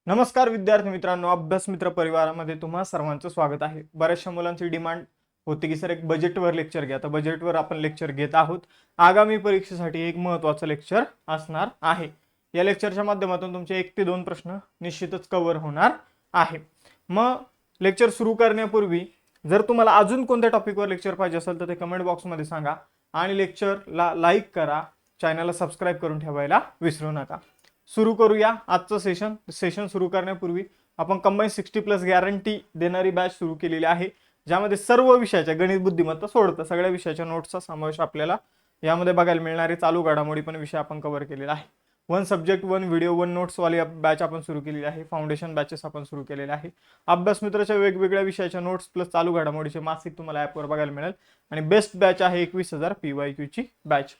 नमस्कार विद्यार्थी मित्रांनो, अभ्यास मित्र परिवारामध्ये तुम्हा सर्वांचं स्वागत आहे। बऱ्याचशा मुलांची डिमांड होती की सर एक बजेटवर लेक्चर घ्या, तर बजेटवर आपण लेक्चर घेत आहोत। आगामी परीक्षेसाठी एक महत्त्वाचं लेक्चर असणार आहे। या लेक्चरच्या माध्यमातून तुमचे 1 ते 2 प्रश्न निश्चितच कव्हर होणार आहे। मग लेक्चर सुरू करण्यापूर्वी जर तुम्हाला अजून कोणत्या टॉपिकवर लेक्चर पाहिजे असेल तर ते कमेंट बॉक्समध्ये सांगा आणि लेक्चरला लाईक करा, चॅनलला सबस्क्राईब करून ठेवायला विसरू नका। सुरू करूया आजचं सेशन सुरू करण्यापूर्वी आपण कंबाईन 60+ गॅरंटी देणारी बॅच सुरू केलेली आहे, ज्यामध्ये सर्व विषयाच्या गणित बुद्धिमत्ता सोडता सगळ्या विषयाच्या नोट्सचा समावेश आपल्याला यामध्ये बघायला मिळणार आहे। चालू घडामोडी पण विषय आपण कव्हर केलेला आहे। 1 सब्जेक्ट 1 व्हिडिओ 1 नोट्स वाली बॅच आपण सुरू केलेली आहे। फाउंडेशन बॅचेस आपण सुरू केलेले आहे। अभ्यास मित्राच्या वेगवेगळ्या विषयाच्या नोट्स प्लस चालू घडामोडीचे मासिक तुम्हाला ॲपवर बघायला मिळेल आणि बेस्ट बॅच आहे 21,000 PYQ ची बॅच।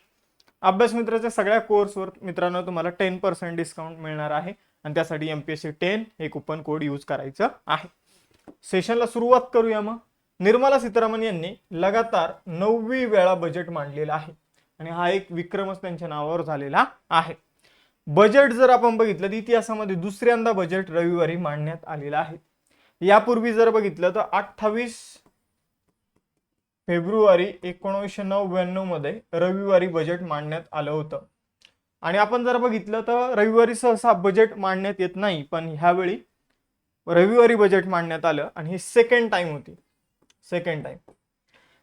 अभ्यास मित्राच्या सगळ्या कोर्सवर मित्रांनो तुम्हाला 10% डिस्काउंट मिळणार आहे आणि त्यासाठी MPSC 10 हे कुपन कोड यूज करायचं आहे। सेशनला सुरुवात करूया। मग निर्मला सीतारामन यांनी लगातार 9वी वेळा बजेट मांडलेला आहे आणि हा एक विक्रमच त्यांच्या नावावर झालेला आहे। बजेट जर आपण बघितलं तर इतिहासामध्ये दुसऱ्यांदा बजेट रविवारी मांडण्यात आलेला आहे। यापूर्वी जर बघितलं तर 28 फेब्रुवारी 1999 मध्ये रविवारी बजेट मांडण्यात आलं होतं आणि आपण जर बघितलं तर रविवारी सहसा बजेट मांडण्यात येत नाही, पण ह्यावेळी रविवारी बजेट मांडण्यात आलं आणि ही सेकंड टाइम होती।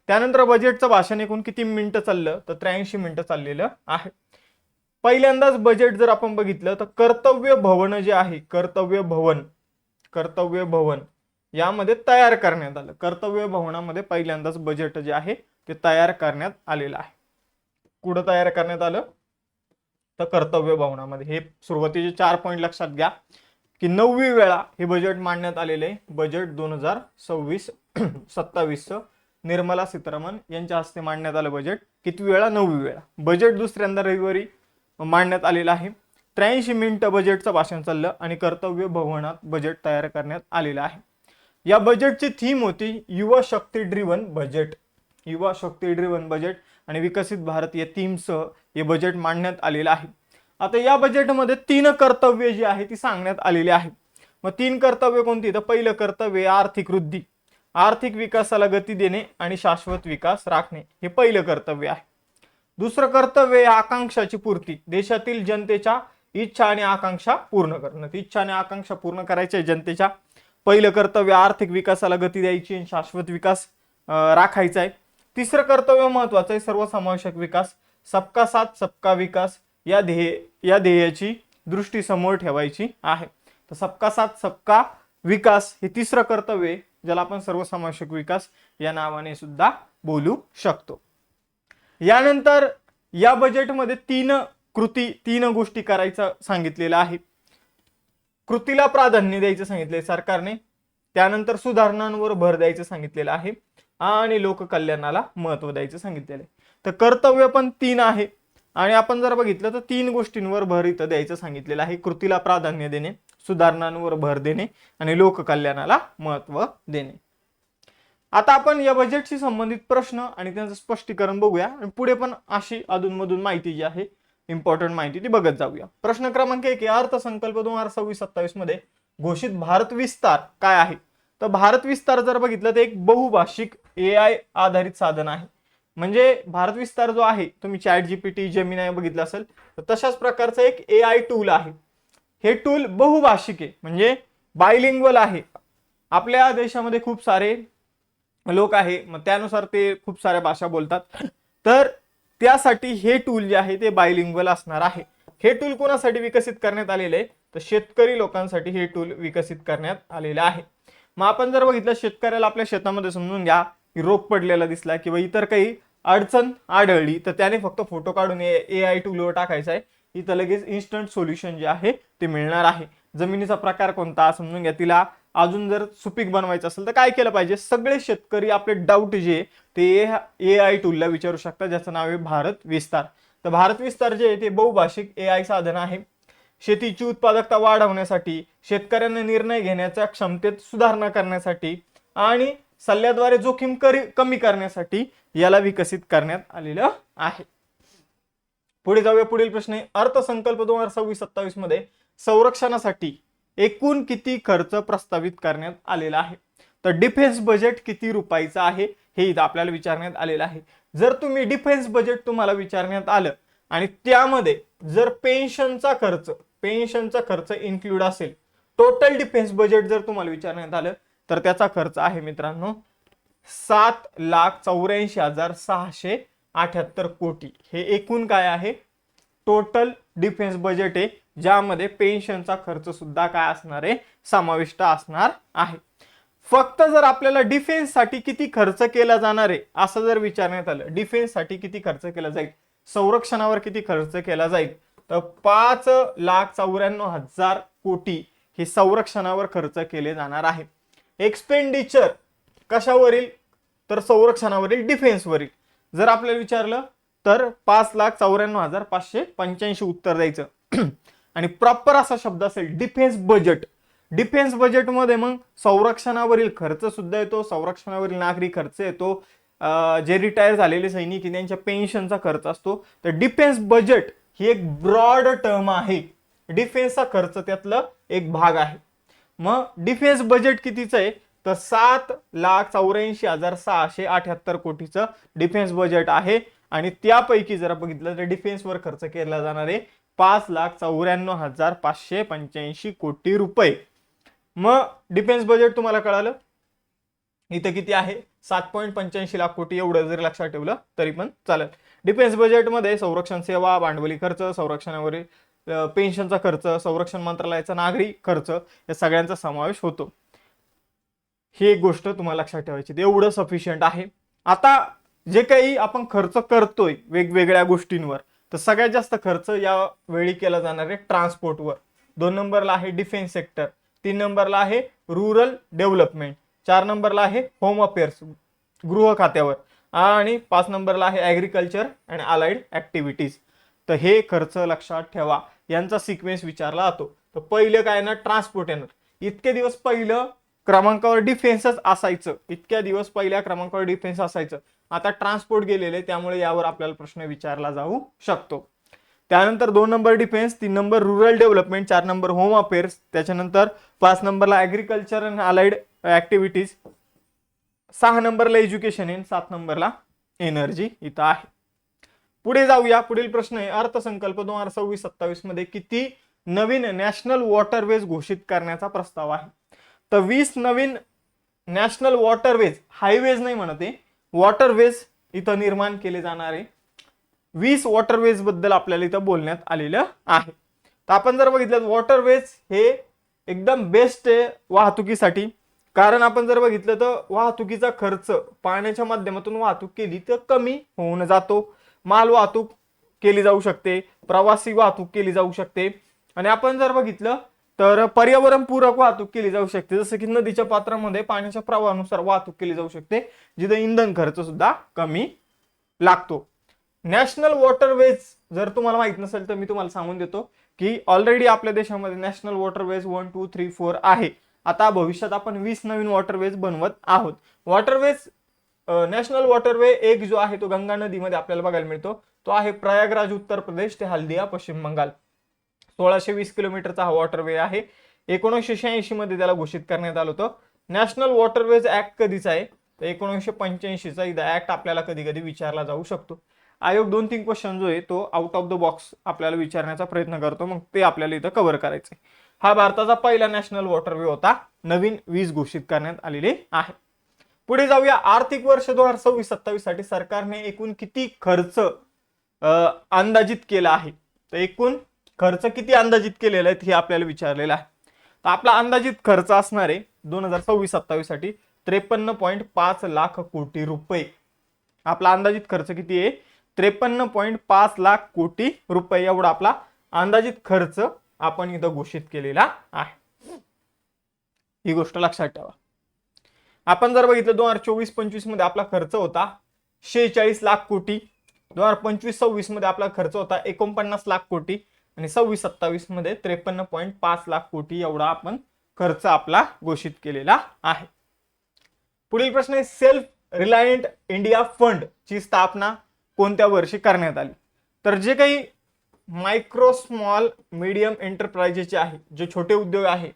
त्यानंतर बजेटचं भाषण एकूण किती मिनिटं चाललं तर 83 मिनिटं चाललेलं आहे। पहिल्यांदाच बजेट जर आपण बघितलं तर कर्तव्य भवन जे आहे, कर्तव्य भवन यामध्ये तयार करण्यात आलं। कर्तव्य भवनामध्ये पहिल्यांदाच बजेट जे आहे ते तयार करण्यात आलेलं आहे। कुठं तयार करण्यात आलं तर कर्तव्य भवनामध्ये। हे सुरुवातीचे 4 पॉइंट लक्षात घ्या की 9वी वेळा हे बजेट मांडण्यात आलेले आहे। बजेट 2026-27 निर्मला सीतारामन यांच्या हस्ते मांडण्यात आलं बजेट। किती वेळा? 9वी वेळा। बजेट दुसऱ्यांदा रविवारी मांडण्यात आलेलं आहे। 83 मिनिटं बजेटचं भाषण चाललं आणि कर्तव्य भवनात बजेट तयार करण्यात आलेलं आहे। या बजेटची थीम होती युवा शक्ती ड्रिव्हन बजेट आणि विकसित भारत या थीमसह हे बजेट मांडण्यात आलेलं आहे। आता या बजेटमध्ये 3 कर्तव्य जी आहे ती सांगण्यात आलेली आहेत। मग 3 कर्तव्य कोणती? तर पहिलं कर्तव्य आर्थिक वृद्धी, आर्थिक विकासाला गती देणे आणि शाश्वत विकास राखणे, हे पहिलं कर्तव्य आहे। दुसरं कर्तव्य आकांक्षाची पूर्ती, देशातील जनतेच्या इच्छा आणि आकांक्षा पूर्ण करणं। इच्छा आणि आकांक्षा पूर्ण करायच्या जनतेच्या। पहिलं कर्तव्य आर्थिक विकासाला गती द्यायची आणि शाश्वत विकास राखायचा आहे। तिसरं कर्तव्य महत्त्वाचं आहे सर्वसमावेशक विकास, सबका साथ सबका विकास या ध्येयाची दृष्टी समोर ठेवायची आहे। तर सबका साथ सबका विकास हे तिसरं कर्तव्य, ज्याला आपण सर्वसमावेशक विकास या नावाने सुद्धा बोलू शकतो। यानंतर या बजेटमध्ये 3 गोष्टी करायचं सांगितलेलं आहे। कृतीला प्राधान्य द्यायचं सांगितलंय सरकारने, त्यानंतर सुधारणांवर भर द्यायचं सांगितलेलं आहे आणि लोककल्याणाला महत्त्व द्यायचं सांगितलेलं आहे। तर कर्तव्य पण 3 आहे आणि आपण जर बघितलं तर 3 गोष्टींवर भर इथं द्यायचं सांगितलेलं आहे। कृतीला प्राधान्य देणे, सुधारणांवर भर देणे आणि लोककल्याणाला महत्त्व देणे। आता आपण या बजेटशी संबंधित प्रश्न आणि त्यांचं स्पष्टीकरण बघूया आणि पुढे पण अशी अधूनमधून माहिती जी आहे इम्पॉर्टंट माहिती ती बघत जाऊया। प्रश्न क्रमांक 1 अर्थसंकल्प 2026-27 मध्ये घोषित भारत विस्तार काय आहे? तर भारत विस्तार जर बघितलं तर एक बहुभाषिक AI आधारित साधन आहे। म्हणजे भारत विस्तार जो आहे, तुम्ही ChatGPT जेमिनाय बघितलं असेल तर तशाच प्रकारचं एक AI टूल आहे। हे टूल बहुभाषिक आहे, म्हणजे बायलिंग्वल आहे। आपल्या देशामध्ये खूप सारे लोक आहे, मग त्यानुसार ते खूप साऱ्या भाषा बोलतात, तर त्यासाठी हे टूल जे आहे ते बायलिंग्वल असणार आहे। हे टूल कोणासाठी विकसित करण्यात आलेले आहे? तर शेतकरी लोकांसाठी हे टूल विकसित करण्यात आलेले आहे। मग आपण जर बघितलं शेतकऱ्याला आपल्या शेतामध्ये समजून घ्या की रोग पडलेला दिसला किंवा इतर काही अडचण आढळली तर त्याने फक्त फोटो काढून AI टूलवर टाकायचा आहे, इथं लगेच इन्स्टंट सोल्युशन जे आहे ते मिळणार आहे। जमिनीचा प्रकार कोणता समजून घ्या, तिला अजून जर सुपीक बनवायचं असेल तर काय केलं पाहिजे, सगळे शेतकरी आपले डाऊट जे ते AI टूलला विचारू शकतात, ज्याचं नाव आहे भारत विस्तार। तर भारत विस्तार जे आहे ते बहुभाषिक AI साधन आहे। शेतीची उत्पादकता वाढवण्यासाठी, शेतकऱ्यांना निर्णय घेण्याच्या क्षमतेत सुधारणा करण्यासाठी आणि सल्ल्याद्वारे जोखीम कमी करण्यासाठी याला विकसित करण्यात आलेलं आहे। पुढे जाऊया। पुढील प्रश्न आहे अर्थसंकल्प 2026-27 मध्ये संरक्षणासाठी एकूण किती खर्च प्रस्तावित करण्यात आलेला आहे. तर डिफेन्स बजेट किती रुपयाचं आहे हे इथं आपल्याला विचारण्यात आलेलं आहे. जर तुम्ही डिफेन्स बजेट तुम्हाला विचारण्यात आलं आणि त्यामध्ये जर पेन्शनचा खर्च इन्क्लूड असेल, टोटल डिफेन्स बजेट जर तुम्हाला विचारण्यात आलं तर त्याचा खर्च आहे मित्रांनो 7,84,678 कोटी. हे एकूण काय आहे, टोटल डिफेन्स बजेट आहे, ज्यामध्ये पेन्शनचा खर्च सुद्धा काय असणार आहे, समाविष्ट असणार आहे. फक्त जर आपल्याला डिफेन्स साठी किती खर्च केला जाणार आहे असं जर विचारण्यात आलं, डिफेन्स साठी किती खर्च केला जाईल, संरक्षणावर किती खर्च केला जाईल, तर 5,94,000 कोटी हे संरक्षणावर खर्च केले जाणार आहे. एक्सपेंडिचर कशावरील, तर संरक्षणावरील, डिफेन्सवरील जर आपल्याला विचारलं तर 5,94,585 उत्तर द्यायचं. आणि प्रॉपर असा शब्द असेल डिफेन्स बजेट. डिफेन्स बजेटमध्ये मग संरक्षणावरील खर्च सुद्धा येतो, संरक्षणावरील नागरी खर्च येतो, जे रिटायर झालेले सैनिक त्यांच्या पेन्शनचा खर्च असतो. तर डिफेन्स बजेट ही एक ब्रॉड टर्म आहे, डिफेन्सचा खर्च त्यातलं एक भाग आहे. मग डिफेन्स बजेट कितीचं आहे, तर 7,84,678 कोटीचं डिफेन्स बजेट आहे. आणि त्यापैकी जर बघितलं तर डिफेन्सवर खर्च केला जाणार आहे 5,94,585 कोटी रुपये. मग डिफेन्स बजेट तुम्हाला कळालं इथं किती आहे, 7.85 लाख कोटी एवढं जरी लक्षात ठेवलं तरी पण चालेल. डिफेन्स बजेटमध्ये संरक्षण सेवा, भांडवली खर्च, संरक्षणावरील पेन्शनचा खर्च, संरक्षण मंत्रालयाचा नागरी खर्च या सगळ्यांचा समावेश होतो. ही एक गोष्ट तुम्हाला लक्षात ठेवायची, एवढं सफिशियंट आहे. आता जे काही आपण खर्च करतोय वेगवेगळ्या गोष्टींवर, तर सगळ्यात जास्त खर्च या वेळी केला जाणार आहे ट्रान्सपोर्टवर. 2 नंबरला आहे डिफेन्स सेक्टर, 3 नंबरला आहे रुरल डेव्हलपमेंट, 4 नंबरला आहे होम अफेअर्स गृह खात्यावर, आणि 5 नंबरला आहे ॲग्रिकल्चर अँड अलाइड ॲक्टिव्हिटीज. तर हे खर्च लक्षात ठेवा, यांचा सिक्वेन्स विचारला जातो. तर पहिलं काय ना, ट्रान्सपोर्ट येणार. इतके दिवस पहिलं क्रमांकावर डिफेन्सच असायचं, इतक्या दिवस पहिल्या क्रमांकावर डिफेन्स असायचं. आता ट्रान्सपोर्ट गेलेले, त्यामुळे यावर आपल्याला प्रश्न विचारला जाऊ शकतो. त्यानंतर 2 number defence, 3 number rural development, 4 number home affairs, त्याच्यानंतर 5 नंबरला ॲग्रिकल्चर अँड अलाइड ॲक्टिव्हिटीज, 6 नंबरला एज्युकेशन आणि 7 नंबरला एनर्जी इथं आहे. पुढे जाऊया. पुढील प्रश्न आहे, अर्थसंकल्प 2026-27 मध्ये किती नवीन नॅशनल वॉटरवेज घोषित करण्याचा प्रस्ताव आहे. तर 20 नवीन नॅशनल वॉटरवेज, हायवेज नाही म्हणते, वॉटरवेज इथं निर्माण केले जाणार आहे. 20 वॉटरवेज बद्दल आपल्याला इथं बोलण्यात आलेलं आहे. तर आपण जर बघितलं वॉटरवेज हे एकदम बेस्ट आहे वाहतुकीसाठी, कारण आपण जर बघितलं तर वाहतुकीचा खर्च पाण्याच्या माध्यमातून वाहतूक केली तर कमी होऊन जातो. माल वाहतूक केली जाऊ शकते, प्रवासी वाहतूक केली जाऊ शकते, आणि आपण जर बघितलं तर पर्यावरणपूरक वाहतूक केली जाऊ शकते, जसं की नदीच्या पात्रामध्ये पाण्याच्या प्रवाहानुसार वाहतूक केली जाऊ शकते, जिथे इंधन खर्च सुद्धा कमी लागतो. नॅशनल वॉटरवेज जर तुम्हाला माहित नसेल तर मी तुम्हाला सांगून देतो की ऑलरेडी आपल्या देशामध्ये नॅशनल वॉटरवेज 1, 2, 3, 4 आहे. आता भविष्यात आपण 20 नवीन वॉटरवेज बनवत आहोत. वॉटरवेज नॅशनल वॉटरवे एक जो आहे तो गंगा नदीमध्ये आपल्याला बघायला मिळतो, तो आहे प्रयागराज उत्तर प्रदेश ते हल्दिया पश्चिम बंगाल. 1620 किलोमीटरचा हा वॉटरवे आहे. 1986 मध्ये त्याला घोषित करण्यात आलं होतं. नॅशनल वॉटरवेज ऍक्ट कधीचा आहे, तर 1985चा इथं ऍक्ट आपल्याला कधी कधी विचारला जाऊ शकतो. आयोग 2-3 क्वेश्चन जो आहे तो आउट ऑफ द बॉक्स आपल्याला विचारण्याचा प्रयत्न करतो, मग ते आपल्याला इथं कव्हर करायचंय. हा भारताचा पहिला नॅशनल वॉटरवे होता, नवीन 20 घोषित करण्यात आलेले आहे. पुढे जाऊया. आर्थिक वर्ष 2026-27 साठी सरकारने एकूण किती खर्च अंदाजित केला आहे, तर एकूण खर्च किती अंदाजित केलेला आहे हे आपल्याला विचारलेलं आहे. तर आपला अंदाजित खर्च असणार आहे 2026-27 साठी 53.5 लाख कोटी रुपये. आपला अंदाजित खर्च किती आहे, 53.5 लाख कोटी रुपये एवढा आपला अंदाजित खर्च आपण इथं घोषित केलेला आहे. ही गोष्ट लक्षात ठेवा. आपण जर बघितलं 2024-25 मध्ये आपला खर्च होता 46 लाख कोटी, 2025-26 मध्ये आपला खर्च होता 49 लाख कोटी, आणि 26-27 मध्ये 53.5 लाख कोटी एवढा आपण खर्च आपला घोषित केलेला आहे. पुढील प्रश्न आहे, सेल्फ रिलायंट इंडिया फंड ची स्थापना कोणत्या वर्षी करण्यात आली. तर जे काही मायक्रो स्मॉल मीडियम एंटरप्राइजेसचे आहे, जे छोटे उद्योग आहे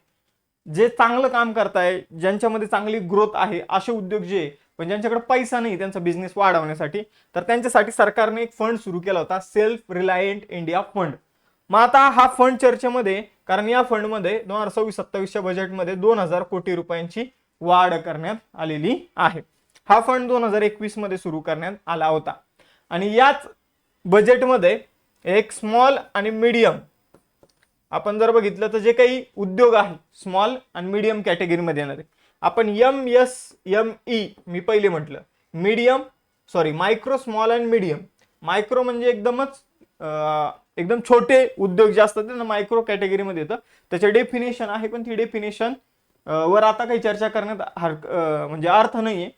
जे चांगलं काम करताय, ज्यांच्यामध्ये चांगली ग्रोथ आहे असे उद्योग जे पण ज्यांच्याकडे पैसा नाही त्यांचा बिझनेस वाढवण्यासाठी, तर त्यांच्यासाठी सरकारने एक फंड सुरू केला होता, सेल्फ रिलायंट इंडिया फंड. मग आता हा फंड चर्चेमध्ये, कारण या फंडमध्ये 2026-27च्या बजेटमध्ये 2000 कोटी रुपयांची वाढ करण्यात आलेली आहे. हा फंड 2021 मध्ये सुरू करण्यात आला होता. आणि याच बजेटमध्ये एक स्मॉल आणि मीडियम, आपण जर बघितलं तर जे काही उद्योग आहे स्मॉल आणि मीडियम कॅटेगरीमध्ये येणार आहे, आपण MSME मी पहिले म्हटलं, medium micro small and medium. Micro म्हणजे एकदम छोटे उद्योग जे असतात त्यांना मायक्रो कॅटेगरीमध्ये येतं. त्याचे डेफिनेशन आहे, पण ती डेफिनेशन वर आता काही चर्चा करण्यात म्हणजे अर्थ नाहीये.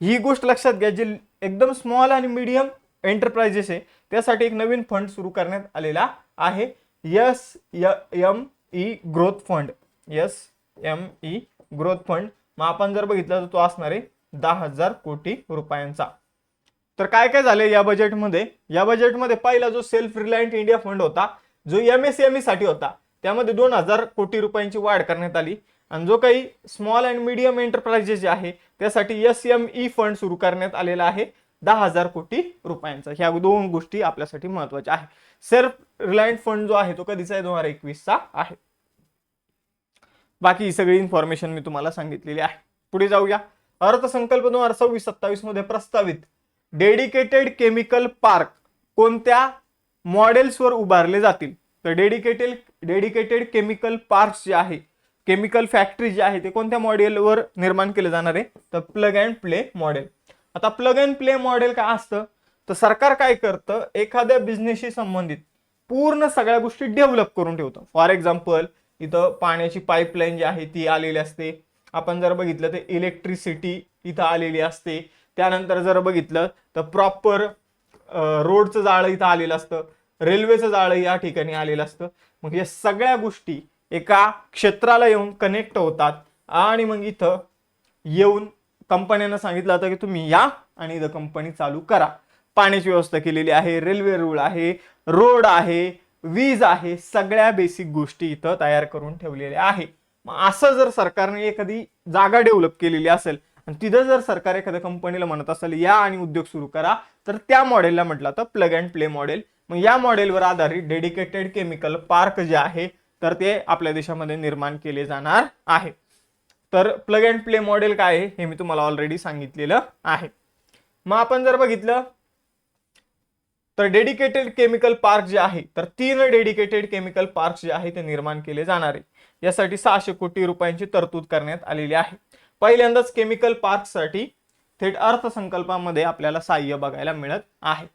ही गोष्ट लक्षात घ्या, जे एकदम स्मॉल आणि मीडियम एंटरप्राइजेस आहे त्यासाठी एक नवीन फंड सुरू करण्यात आलेला आहे, SME growth fund. SME growth fund. मग आपण जर बघितलं तर तो असणार आहे 10,000 कोटी रुपयांचा. तर काय काय झाले या बजेटमध्ये? या बजेटमध्ये पहिला जो सेल्फ रिलायंट इंडिया फंड होता, जो MSME साठी होता, त्यामध्ये 2000 कोटी रुपयांची वाढ करण्यात आली. आणि जो काही स्मॉल अँड मीडियम एंटरप्राइजेस जे आहे त्यासाठी SME फंड सुरू करण्यात आलेला आहे 10,000 कोटी रुपयांचा. ह्या दोन गोष्टी आपल्यासाठी महत्वाच्या आहे. सेल्फ रिलायंट फंड जो आहे तो कधीचा आहे? 2021चा आहे. बाकी ही सगळी इन्फॉर्मेशन मी तुम्हाला सांगितलेली आहे. पुढे जाऊया. अर्थसंकल्प 2026-27 मध्ये प्रस्तावित डेडिकेटेड केमिकल पार्क कोणत्या मॉडेल्सवर उभारले जातील? तर डेडिकेटेड केमिकल पार्क्स जे आहे, केमिकल फॅक्टरी जे आहे ते कोणत्या मॉडेलवर निर्माण केले जाणार आहे? तर प्लग अँड प्ले मॉडेल. आता प्लग अँड प्ले मॉडेल काय असतं? तर सरकार काय करतं, एखाद्या बिझनेसशी संबंधित पूर्ण सगळ्या गोष्टी डेव्हलप करून ठेवतं. फॉर एक्झाम्पल, इथं पाण्याची पाईपलाईन जी आहे ती आलेली असते. आपण जर बघितलं तर इलेक्ट्रिसिटी इथं आलेली असते. त्यानंतर जर बघितलं तर प्रॉपर रोडचं जाळं इथं आलेलं असतं, रेल्वेचं जाळं या ठिकाणी आलेलं असतं. मग या सगळ्या गोष्टी एका क्षेत्राला येऊन कनेक्ट होतात आणि मग इथं येऊन कंपन्यांना सांगितलं जातं की तुम्ही या आणि इथं कंपनी चालू करा. पाण्याची व्यवस्था केलेली आहे, रेल्वे रूळ आहे, रोड आहे, वीज आहे, सगळ्या बेसिक गोष्टी इथं तयार करून ठेवलेल्या आहे. मग असं जर सरकारने एखादी जागा डेव्हलप केलेली असेल आणि तिथं जर सरकार एखाद्या कंपनीला म्हणत असेल या आणि उद्योग सुरू करा, तर त्या मॉडेलला म्हटलं तर प्लग अँड प्ले मॉडेल. मग या मॉडेलवर आधारित डेडिकेटेड केमिकल पार्क जे आहे तर ते आपल्या देशामध्ये निर्माण केले जाणार आहे. तर प्लग अँड प्ले मॉडेल काय आहे हे मी तुम्हाला ऑलरेडी सांगितलेलं आहे. मग आपण जर बघितलं तर डेडिकेटेड केमिकल पार्क जे आहे तर 3 डेडिकेटेड केमिकल पार्क जे आहे ते निर्माण केले जाणार आहे. यासाठी 600 कोटी रुपयांची तरतूद करण्यात आलेली आहे. पहिल्यांदाच केमिकल पार्क साठी थेट अर्थसंकल्पामध्ये आपल्याला सहाय्य बघायला मिळत आहे.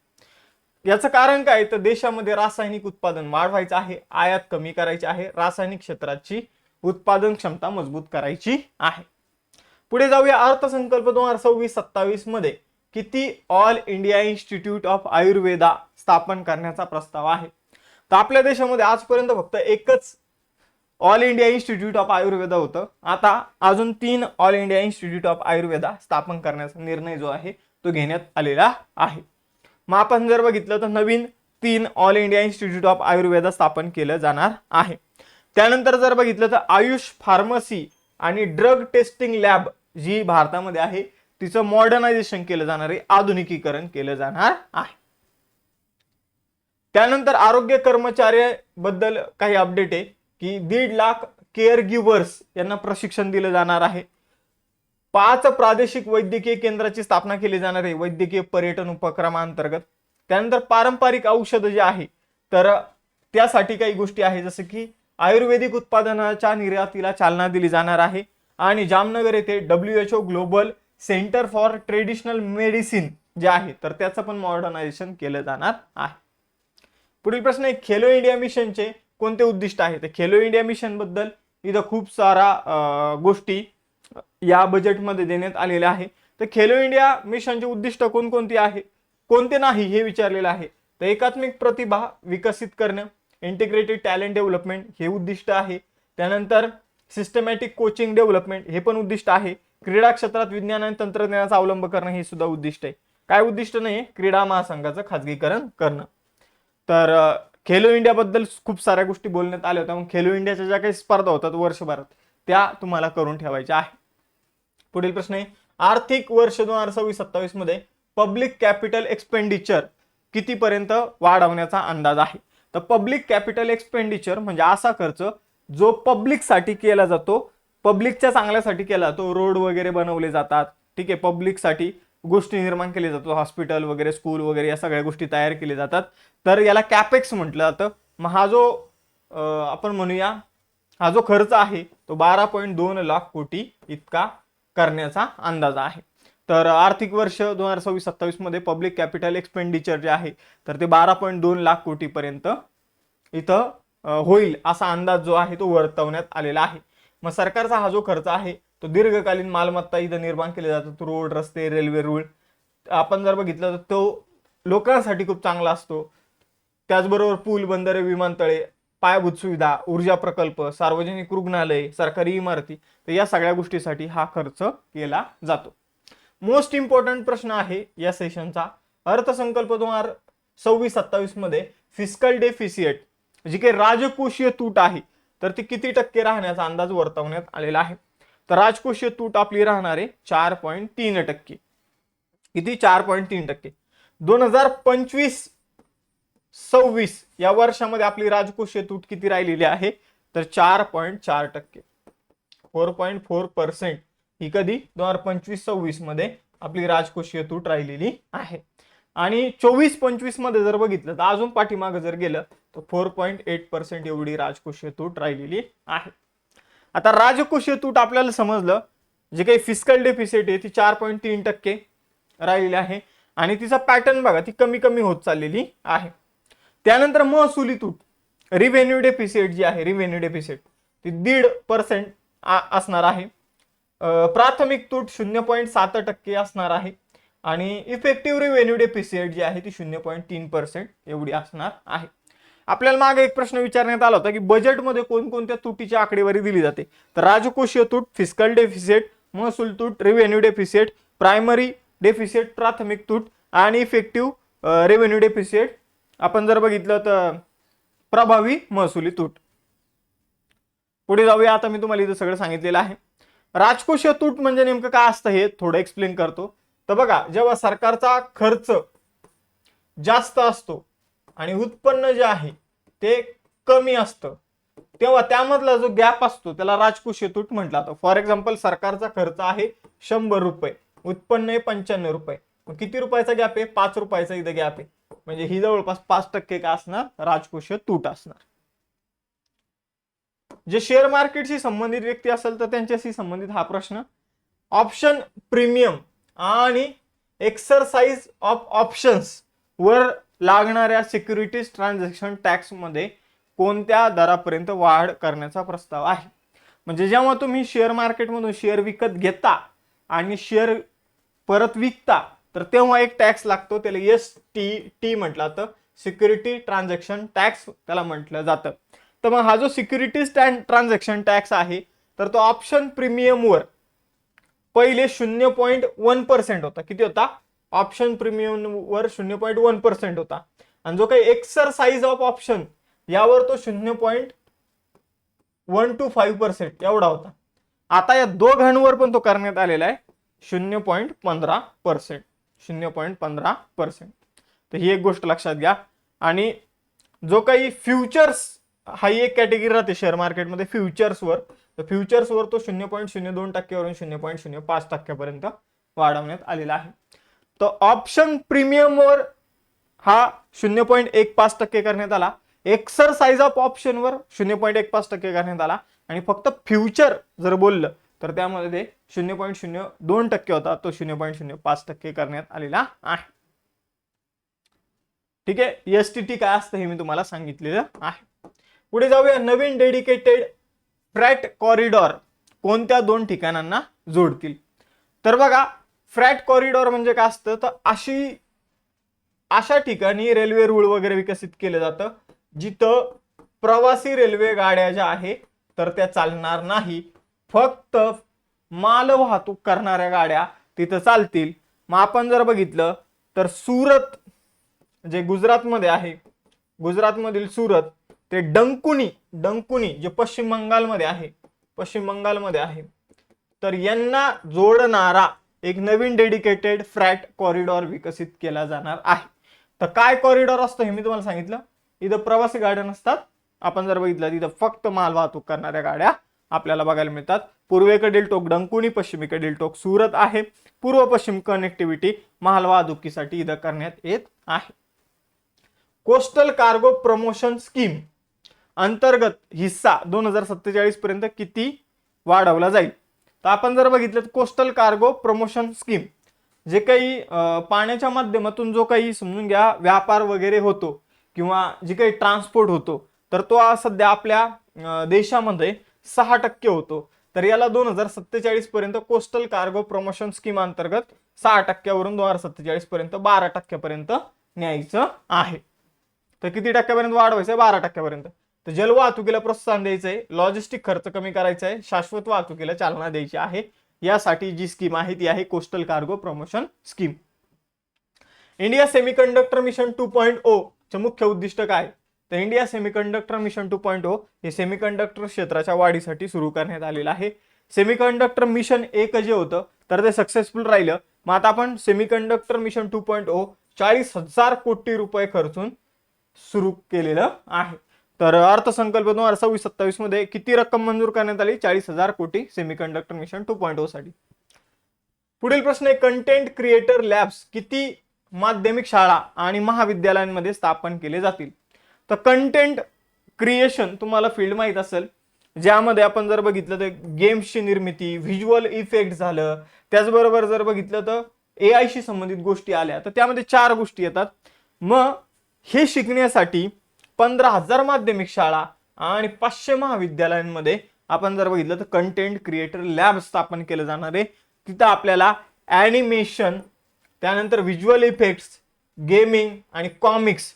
याचं कारण काय? तर देशामध्ये रासायनिक उत्पादन वाढवायचं आहे, आयात कमी करायची आहे, रासायनिक क्षेत्राची उत्पादन क्षमता मजबूत करायची आहे. पुढे जाऊया. अर्थसंकल्प 2026-27 मध्ये किती all India institute of Ayurveda स्थापन करण्याचा प्रस्ताव आहे? तर आपल्या देशामध्ये आजपर्यंत फक्त एकच all India institute of Ayurveda होतं. आता अजून 3 all India institute of Ayurveda स्थापन करण्याचा निर्णय जो आहे तो घेण्यात आलेला आहे. मग आपण जर बघितलं तर नवीन 3 all India institute of Ayurveda स्थापन केलं जाणार आहे. त्यानंतर जर बघितलं तर आयुष फार्मसी आणि ड्रग टेस्टिंग लॅब जी भारतामध्ये आहे तिचं मॉडर्नायझेशन केलं जाणार आहे, आधुनिकीकरण केलं जाणार आहे. त्यानंतर आरोग्य कर्मचाऱ्याबद्दल काही अपडेट आहे की 1.5 लाख केअर गिव्हर्स यांना प्रशिक्षण दिलं जाणार आहे. 5 प्रादेशिक वैद्यकीय केंद्राची स्थापना केली जाणार आहे वैद्यकीय पर्यटन उपक्रमांतर्गत. त्यानंतर पारंपरिक औषध जे आहे तर त्यासाठी काही गोष्टी आहे, जसं की आयुर्वेदिक उत्पादनाच्या निर्यातीला चालना दिली जाणार आहे. आणि जामनगर येथे WHO global centre for traditional medicine जे आहे तर त्याचं पण मॉडर्नायझेशन केलं जाणार आहे. पुढील प्रश्न आहे, खेलो इंडिया मिशनचे कोणते उद्दिष्ट आहे? तर खेलो इंडिया मिशन बद्दल इथं खूप सारा गोष्टी या बजेटमध्ये देण्यात आलेल्या आहे. तर खेलो इंडिया मिशनचे उद्दिष्ट कोणकोणती आहे, कोणते नाही हे विचारलेलं आहे. तर एकात्मिक प्रतिभा विकसित करणं, इंटिग्रेटेड टॅलेंट डेव्हलपमेंट हे उद्दिष्ट आहे. त्यानंतर सिस्टमॅटिक कोचिंग डेव्हलपमेंट हे पण उद्दिष्ट आहे. क्रीडा क्षेत्रात विज्ञान आणि तंत्रज्ञानाचा अवलंब करणं हे सुद्धा उद्दिष्ट आहे. काय उद्दिष्ट नाही? क्रीडा महासंघाचं खाजगीकरण करणं. तर खेलो इंडिया बद्दल खूप साऱ्या गोष्टी बोलण्यात आल्या होत्या. मग खेलो इंडियाच्या ज्या काही स्पर्धा होतात वर्षभरात त्या तुम्हाला करून ठेवायच्या आहे. पुढील प्रश्न आहे, आर्थिक वर्ष 2026-27 मध्ये पब्लिक कॅपिटल एक्सपेंडिचर कितीपर्यंत वाढवण्याचा अंदाज आहे? तर पब्लिक कॅपिटल एक्सपेंडिचर म्हणजे असा खर्च जो पब्लिकसाठी केला जातो, पब्लिकच्या चांगल्यासाठी केला जातो. रोड वगैरे बनवले जातात, ठीक आहे, पब्लिकसाठी गोष्टी निर्माण केली जातात, हॉस्पिटल वगैरे, स्कूल वगैरे, या सगळ्या गोष्टी तयार केल्या जातात, तर याला कॅपेक्स म्हटलं जातं. मग हा जो आपण म्हणूया हा जो खर्च आहे तो 12.2 लाख कोटी इतका करण्याचा अंदाज आहे. तर आर्थिक वर्ष 2026-27 मध्ये पब्लिक कॅपिटल एक्सपेंडिचर जे आहे तर ते 12.2 लाख कोटी पर्यंत इथं होईल असा अंदाज जो आहे तो वर्तवण्यात आलेला आहे. मग सरकारचा हा जो खर्च आहे तो दीर्घकालीन मालमत्ता इथं निर्माण केले जातात, रोड, रस्ते, रेल्वे रूळ आपण जर बघितलं तर तो लोकांसाठी खूप चांगला असतो. त्याचबरोबर पूल, बंदरे, विमानतळे, पायाभूत सुविधा, ऊर्जा प्रकल्प, सार्वजनिक रुग्णालय, सरकारी इमारती, तर या सगळ्या गोष्टीसाठी हा खर्च केला जातो. मोस्ट इम्पॉर्टंट प्रश्न आहे या सेशनचा, अर्थसंकल्प 2026-27 मध्ये फिस्कल डेफिसिट जी काही राजकोषीय तूट आहे तर ती किती टक्के राहण्याचा अंदाज वर्तवण्यात आलेला आहे? तर राजकोषीय तूट आपली राहणार आहे 4.3%. किती? 4.3%. 2025-26 या वर्षामध्ये आपली राजकोषीय तूट किती राहिलेली आहे? तर 4.4%, 4.4% ही कधी 2025-26 मध्ये आपली राजकोषीय तूट राहिलेली आहे. आणि 24-25 मध्ये जर बघितलं तर अजून पाठीमागे जर गेलं तर 4.8% एवढी राजकोषीय तूट राहिलेली आहे. आता राजकोषीय तूट आपल्याला समजलं, जे काही फिस्कल डेफिसिट आहे ती 4.3% राहिलेली आहे आणि तिचा पॅटर्न बघा, ती कमी कमी होत चाललेली आहे. त्यानंतर महसुली तूट, रिव्हेन्यू डेफिसिट जी आहे, रिव्हेन्यू डेफिसिट ती 1.5% असणार आहे. प्राथमिक तूट 0.7% असणार आहे आणि इफेक्टिव्ह रिव्हेन्यू डेफिसिट जी आहे ती 0.3% एवढी असणार आहे. आपल्याला मागे एक प्रश्न विचारण्यात आला होता की बजेटमध्ये कोणकोणत्या तुटीची आकडेवारी दिली जाते? तर राजकोषीय तूट, फिस्कल डेफिसिट, महसूल तूट, रिव्हेन्यू डेफिसिट, प्रायमरी डेफिसिट, प्राथमिक तूट आणि इफेक्टिव्ह रेव्हेन्यू डेफिसिट. आपण जर बघितलं तर प्रभावी महसुली तूट. पुढे जाऊया. आता मी तुम्हाला इथं सगळं सांगितलेलं आहे. राजकोषीय तूट म्हणजे नेमकं काय असतं हे थोडं एक्सप्लेन करतो. तर बघा, जेव्हा सरकारचा खर्च जास्त असतो आणि उत्पन्न जे आहे ते कमी असतं तेव्हा त्यामधला जो गॅप असतो त्याला राजकोषीय तूट म्हटलं जातं. फॉर एक्झाम्पल, सरकारचा खर्च आहे 100 रुपये, उत्पन्न आहे 95 रुपये, मग किती रुपयाचा गॅप आहे? 5 रुपयाचा इथं गॅप आहे, म्हणजे ही जवळपास 5% काय असणार? राजकोषीय तूट असणार. जे शेअर मार्केटशी संबंधित व्यक्ती असेल तर त्यांच्याशी संबंधित हा प्रश्न. ऑप्शन प्रीमियम आणि एक्सरसाइज ऑफ ऑप्शन्स वर लागणाऱ्या सिक्युरिटीज ट्रान्झॅक्शन टॅक्स मध्ये कोणत्या दरापर्यंत वाढ करण्याचा प्रस्ताव आहे? म्हणजे जेव्हा तुम्ही शेअर मार्केटमधून शेअर विकत घेता आणि शेअर परत विकता तर तेव्हा एक टॅक्स लागतो, त्याला STT म्हटलं जातं, सिक्युरिटी ट्रान्झॅक्शन टॅक्स त्याला म्हटलं जातं. तर मग हा जो सिक्युरिटीज ट्रान्झॅक्शन टॅक्स आहे तर तो ऑप्शन प्रीमियमवर पहिले 0.1% होता. किती होता? ऑप्शन प्रीमियमवर 0.1% होता आणि जो काही एक्सरसाइज ऑफ ऑप्शन यावर तो 0.125% एवढा होता. आता या दोघांवर पण तो करण्यात आलेला आहे 0.15%, 0.15%. तर ही एक गोष्ट लक्षात घ्या. आणि जो काही फ्युचर्स हा एक कॅटेगरी राहते शेअर मार्केटमध्ये फ्युचर्सवर, तर फ्युचर्सवर तो 0.02% वरून 0.05% पर्यंत वाढवण्यात आलेला आहे. तर ऑप्शन प्रीमियमवर हा 0.15% करण्यात आला, एक्सरसाइज ऑफ ऑप्शनवर 0.15% करण्यात आला आणि फक्त फ्युचर जर बोललं तर त्यामध्ये 0.02% होता, तो 0.05% करण्यात आलेला आहे. ठीक आहे. STT काय असतं हे मी तुम्हाला सांगितलेलं आहे. पुढे जाऊया. नवीन डेडिकेटेड फ्रॅट कॉरिडॉर कोणत्या 2 ठिकाणांना जोडतील? तर बघा, फ्रॅट कॉरिडॉर म्हणजे काय असतं? तर अशा ठिकाणी रेल्वे रूळ वगैरे विकसित केलं जातं जिथं प्रवासी रेल्वे गाड्या ज्या आहे तर त्या चालणार नाही, फक्त माल वाहतूक करणाऱ्या गाड्या तिथं चालतील. मग आपण जर बघितलं तर सुरत जे गुजरातमध्ये आहे, गुजरातमधील सुरत ते डंकुनी जे पश्चिम बंगालमध्ये आहे पश्चिम बंगालमध्ये आहे. तर यांना जोडणारा एक नवीन डेडिकेटेड फ्रॅट कॉरिडॉर विकसित केला जाणार आहे. तर काय कॉरिडॉर असतो हे मी तुम्हाला सांगितलं. इथं प्रवासी गाड्या नसतात. आपण जर बघितलं तिथं फक्त माल वाहतूक करणाऱ्या गाड्या आपल्याला बघायला मिळतात. पूर्वेकडील टोक डंकुनी, पश्चिमेकडील टोक सुरत आहे. पूर्व पश्चिम कनेक्टिव्हिटी माल वाहतुकीसाठी इथं करण्यात येत आहे. कोस्टल कार्गो प्रमोशन स्कीम अंतर्गत हिस्सा 2047 पर्यंत किती वाढवला जाईल. तर आपण जर बघितलं तर कोस्टल कार्गो प्रमोशन स्कीम जे काही पाण्याच्या माध्यमातून जो काही समजून घ्या व्यापार वगैरे होतो किंवा जे काही ट्रान्सपोर्ट होतो तर तो सध्या आपल्या देशामध्ये 6% होतो. तर याला 2047 पर्यंत कोस्टल कार्गो प्रमोशन स्कीम अंतर्गत 6%वरून 2047 पर्यंत 12% पर्यंत न्यायचं आहे. तर किती टक्क्यापर्यंत वाढवायचं आहे? 12% तर जलवाहतुकीला प्रोत्साहन द्यायचंय, लॉजिस्टिक खर्च कमी करायचा आहे, शाश्वत वाहतुकीला चालना द्यायची आहे. यासाठी जी स्कीम आहे ती आहे coastal cargo promotion scheme. India semiconductor mission 2.0 चे मुख्य उद्दिष्ट काय? तर इंडिया सेमीकंडक्टर मिशन 2.0 हे सेमीकंडक्टर क्षेत्राच्या वाढीसाठी सुरू करण्यात आलेलं आहे. सेमीकंडक्टर मिशन 1 जे होतं तर ते सक्सेसफुल राहिलं. मग आता आपण सेमीकंडक्टर मिशन 2.0 40,000 कोटी रुपये खर्चून सुरू केलेलं आहे. तर अर्थसंकल्प 2026-27 मध्ये किती रक्कम मंजूर करण्यात आली? 40,000 कोटी सेमीकंडक्टर मिशन 2.0 साठी. पुढील प्रश्न आहे कंटेंट क्रिएटर लॅब्स किती माध्यमिक शाळा आणि महाविद्यालयांमध्ये स्थापन केले जातील. तर कंटेंट क्रिएशन तुम्हाला फील्ड माहित असेल, ज्यामध्ये आपण जर बघितलं तर गेम्सची निर्मिती, व्हिज्युअल इफेक्ट झालं, त्याचबरोबर जर बघितलं तर AI शी संबंधित गोष्टी आल्या तर त्यामध्ये 4 गोष्टी येतात. मग हे शिकण्यासाठी 15,000 माध्यमिक शाळा आणि 500 महाविद्यालयांमध्ये आपण जर बघितलं तर कंटेंट क्रिएटर लॅब स्थापन केलं जाणार आहे. तिथं आपल्याला ॲनिमेशन, त्यानंतर व्हिज्युअल इफेक्ट्स, गेमिंग आणि कॉमिक्स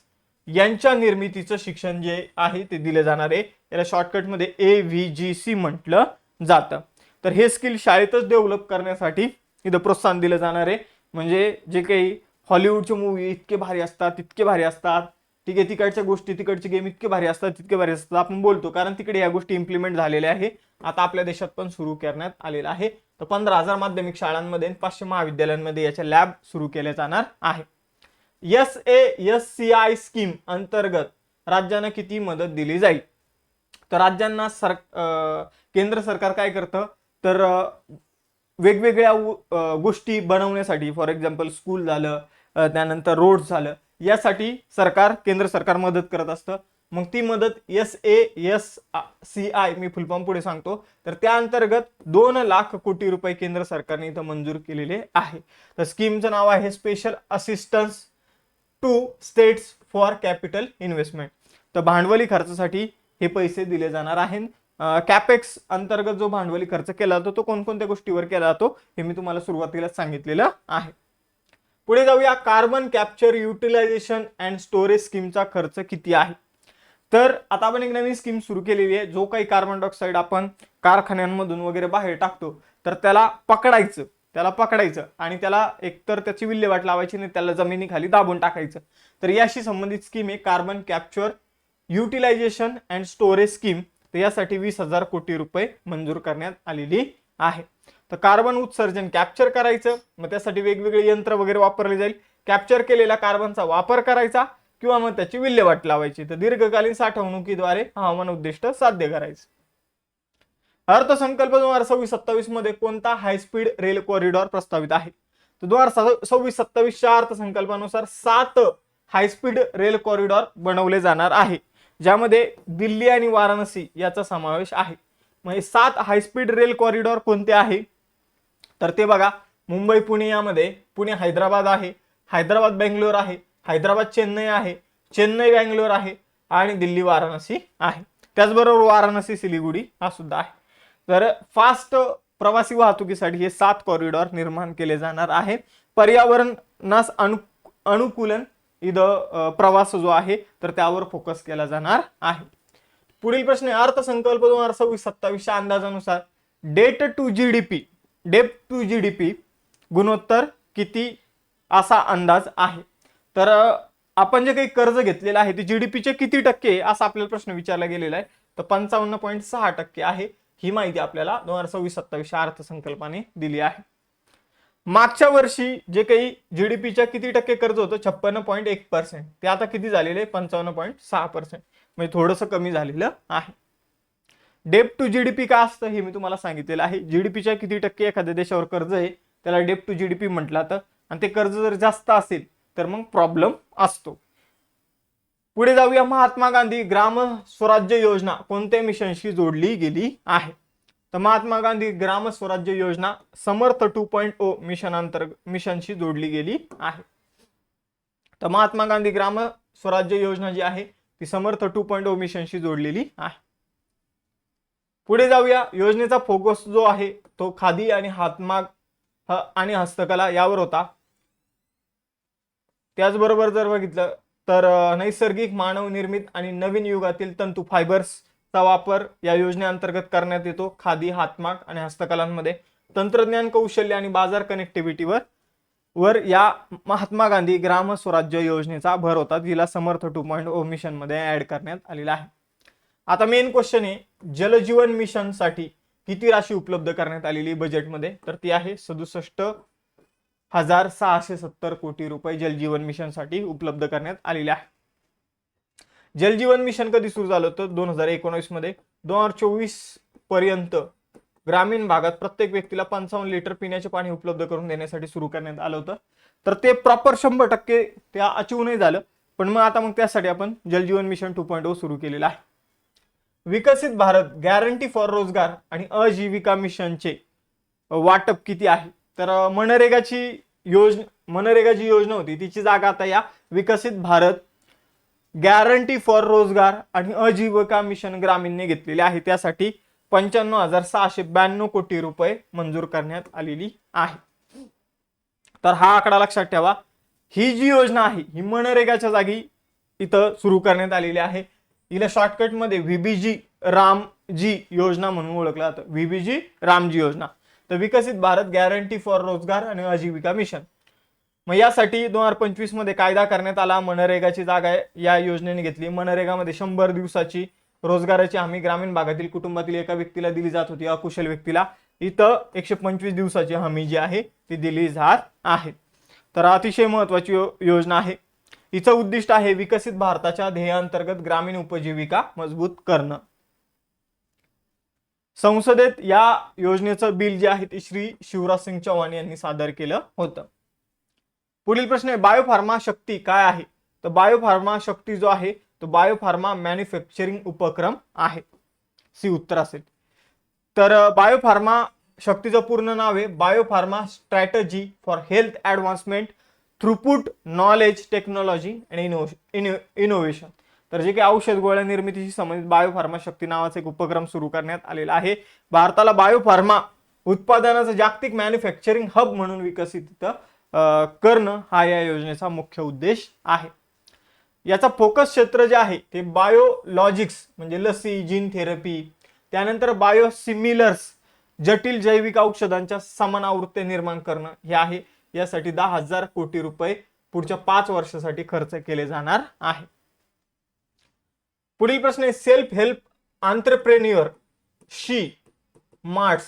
यांच्या निर्मितीचं शिक्षण जे आहे ते दिले जाणार आहे. याला शॉर्टकटमध्ये AVGC म्हटलं जातं. तर हे स्किल शाळेतच डेव्हलप करण्यासाठी इथं प्रोत्साहन दिलं जाणार आहे. म्हणजे जे काही हॉलिवूडचे मूवी इतके भारी असतात, तितके भारी असतात, ठीक आहे, तिकडच्या गोष्टी, तिकडचे गेम इतके भारी असतात, तितके भारी असतात आपण बोलतो, कारण तिकडे या गोष्टी इम्प्लिमेंट झालेल्या आहे. आता आपल्या देशात पण सुरू करण्यात आलेला आहे. तर 15,000 माध्यमिक शाळांमध्ये 500 महाविद्यालयांमध्ये याच्या लॅब सुरू केले जाणार आहे. SASCI स्कीम अंतर्गत राज्यांना किती मदत दिली जाईल. तर राज्यांना केंद्र सरकार काय करतं तर वेगवेगळ्या गोष्टी बनवण्यासाठी, फॉर एक्झाम्पल स्कूल झालं, त्यानंतर रोड झालं, यासाठी केंद्र सरकार मदत करत असतं. मग ती मदत SASCI मी फुल फॉर्म पुढे सांगतो. तर त्या अंतर्गत 2 लाख कोटी रुपये केंद्र सरकारने इथं मंजूर केलेले आहे. तर स्कीमचं नाव आहे special assistance to states for capital investment. तर भांडवली खर्चासाठी हे पैसे दिले जाणार आहेत. कॅपेक्स अंतर्गत जो भांडवली खर्च केला जातो तो कोणकोणत्या गोष्टीवर केला जातो हे मी तुम्हाला सुरुवातीलाच सांगितलेलं आहे. पुढे जाऊया. Carbon capture utilisation and storage स्कीमचा खर्च किती आहे. तर आता आपण एक नवीन स्कीम सुरू केलेली आहे. जो काही कार्बन डायऑक्साईड आपण कारखान्यांमधून वगैरे बाहेर टाकतो तर त्याला पकडायचं आणि त्याला एकतर त्याची विल्हेवाट लावायची नाही, त्याला जमिनीखाली दाबून टाकायचं. तर याशी संबंधित स्कीम आहे carbon capture utilisation and storage scheme. तर यासाठी 20,000 कोटी रुपये मंजूर करण्यात आलेली आहे. तर कार्बन उत्सर्जन कॅप्चर करायचं, मग त्यासाठी वेगवेगळे यंत्र वगैरे वापरले जाईल. कॅप्चर केलेल्या कार्बनचा वापर करायचा किंवा मग त्याची विल्हेवाट लावायची. तर दीर्घकालीन साठवणुकीद्वारे हवामान उद्दिष्ट साध्य करायचं. अर्थसंकल्प 2026-27 मध्ये कोणता हायस्पीड रेल कॉरिडॉर प्रस्तावित आहे. तर 2026-27च्या अर्थसंकल्पानुसार 7 हायस्पीड रेल कॉरिडॉर बनवले जाणार आहे, ज्यामध्ये दिल्ली आणि वाराणसी याचा समावेश आहे. म्हणजे 7 हायस्पीड रेल कॉरिडॉर कोणते आहे तर ते बघा, मुंबई पुणे यामध्ये पुणे हैदराबाद आहे, हैदराबाद बेंगलोर आहे, हैदराबाद चेन्नई आहे, चेन्नई बेंगलोर आहे आणि दिल्ली वाराणसी आहे. त्याचबरोबर वाराणसी सिलिगुडी हा सुद्धा आहे. तर फास्ट प्रवासी वाहतुकीसाठी हे 7 कॉरिडॉर निर्माण केले जाणार आहे. पर्यावरणास अनुकूलन इथं प्रवास जो आहे तर त्यावर फोकस केला जाणार आहे. पुढील प्रश्न आहे अर्थसंकल्प 2026-27च्या अंदाजानुसार डेट टू जीडीपी गुणोत्तर किती असा अंदाज आहे. तर आपण जे काही कर्ज घेतलेलं आहे ते जीडीपीचे किती टक्के असा आपल्याला प्रश्न विचारला गेलेला आहे. तर 55.6% आहे. ही माहिती आपल्याला 2026-27 अर्थसंकल्पाने दिली आहे. मागच्या वर्षी जे काही जीडीपीच्या किती टक्के कर्ज होतं 56.1%, ते आता किती झालेले 55.6%, म्हणजे थोडंसं कमी झालेलं आहे. डेप टू जीडीपी काय असतं हे मी तुम्हाला सांगितलेलं आहे. जीडीपीच्या किती टक्के एखाद्या देशावर कर्ज आहे त्याला डेप टू जीडीपी म्हटलं जातं, आणि ते कर्ज जर जास्त असेल तर मग प्रॉब्लेम असतो. पुढे जाऊया. महात्मा गांधी ग्राम स्वराज्य योजना कोणत्या मिशनशी जोडली गेली आहे? तर महात्मा गांधी ग्राम स्वराज्य योजना समर्थ 2.0 मिशनशी जोडली गेली आहे. तर महात्मा गांधी ग्राम स्वराज्य योजना जी आहे ती समर्थ 2.0 मिशनशी जोडलेली आहे. पुढे जाऊया. योजनेचा फोकस जो आहे तो खादी आणि हातमाग आणि हस्तकला यावर होता. त्याचबरोबर जर बघितलं तर नैसर्गिक, मानव निर्मित आणि नवीन युगातील तंतू फायबर्सचा वापर या योजनेअंतर्गत करण्यात येतो. खादी, हातमाग आणि हस्तकलांमध्ये तंत्रज्ञान, कौशल्य आणि बाजार कनेक्टिव्हिटीवर या महात्मा गांधी ग्राम स्वराज्य योजनेचा भर होता, जिला समर्थ 2.0 मिशन मध्ये ऍड करण्यात आलेला आहे. आता मेन क्वेश्चन आहे, जलजीवन मिशन साठी किती राशी उपलब्ध करण्यात आलेली बजेटमध्ये? तर ती आहे 67,670 कोटी रुपये जलजीवन मिशन साठी उपलब्ध करण्यात आलेले आहे. जलजीवन मिशन कधी सुरू झालं होतं? 2019 मध्ये. 2024 पर्यंत ग्रामीण भागात प्रत्येक व्यक्तीला 55 लिटर पिण्याचे पाणी उपलब्ध करून देण्यासाठी सुरू करण्यात आलं होतं. तर ते प्रॉपर 100% त्या अचीव नाही झालं, पण मग आता त्यासाठी आपण जलजीवन मिशन 2.0 सुरू केलेलं आहे. विकसित भारत गॅरंटी फॉर रोजगार आणि आजीविका मिशनचे वाटप किती आहे? तर मनरेगाची जी योजना होती तिची जागा आता या विकसित भारत गॅरंटी फॉर रोजगार आणि आजीविका मिशन ग्रामीणने घेतलेली आहे. त्यासाठी 95,692 कोटी रुपये मंजूर करण्यात आलेली आहे. तर हा आकडा लक्षात ठेवा. ही जी योजना आहे ही मनरेगाच्या जागी इथं सुरू करण्यात आलेली आहे. हिला शॉर्टकट मध्ये व्हीबीजी रामजी योजना म्हणून ओळखलं जातं. व्हीबीजी रामजी योजना. तर विकसित भारत गॅरंटी फॉर रोजगार आणि आजीविका मिशन. मग यासाठी 2025 मध्ये कायदा करण्यात आला. मनरेगाची जागा या योजनेने घेतली. मनरेगामध्ये 100 दिवसाची रोजगाराची हमी ग्रामीण भागातील कुटुंबातील एका व्यक्तीला दिली जात होती, अकुशल व्यक्तीला. इथं 125 दिवसाची हमी जी आहे ती दिली जात आहे. तर अतिशय महत्वाची योजना आहे. हिचं उद्दिष्ट आहे विकसित भारताच्या ध्येयाअंतर्गत ग्रामीण उपजीविका मजबूत करणं. संसदेत या योजनेचं बिल जे आहे ते श्री शिवराज सिंग चौहान यांनी सादर केलं होतं. पुढील प्रश्न आहे, बायोफार्मा शक्ती काय आहे? तर बायोफार्मा शक्ती जो आहे तो बायोफार्मा मॅन्युफॅक्चरिंग उपक्रम आहे. सी उत्तर असेल. तर बायोफार्मा शक्तीचं पूर्ण नाव आहे biopharma strategy for health advancement throughput knowledge technology आणि इनोव्हेशन. तर जे काही औषध गोळ्या निर्मितीशी संबंधित बायोफार्मा शक्ती नावाचा एक उपक्रम सुरू करण्यात आलेला आहे. भारताला बायोफार्मा उत्पादनाचं जागतिक मॅन्युफॅक्चरिंग हब म्हणून विकसित करणं हा या योजनेचा मुख्य उद्देश आहे. याचा फोकस क्षेत्र जे आहे ते बायोलॉजिक्स म्हणजे लसी, जीन थेरपी, त्यानंतर बायोसिमिलर्स जटिल जैविक औषधांच्या समान आवृत्त्या निर्माण करणं हे आहे. यासाठी 10,000 कोटी रुपये पुढच्या 5 वर्षासाठी खर्च केले जाणार आहे. पुढील प्रश्न आहे, सेल्फ हेल्प एंटरप्रेन्युअर शी मार्ट्स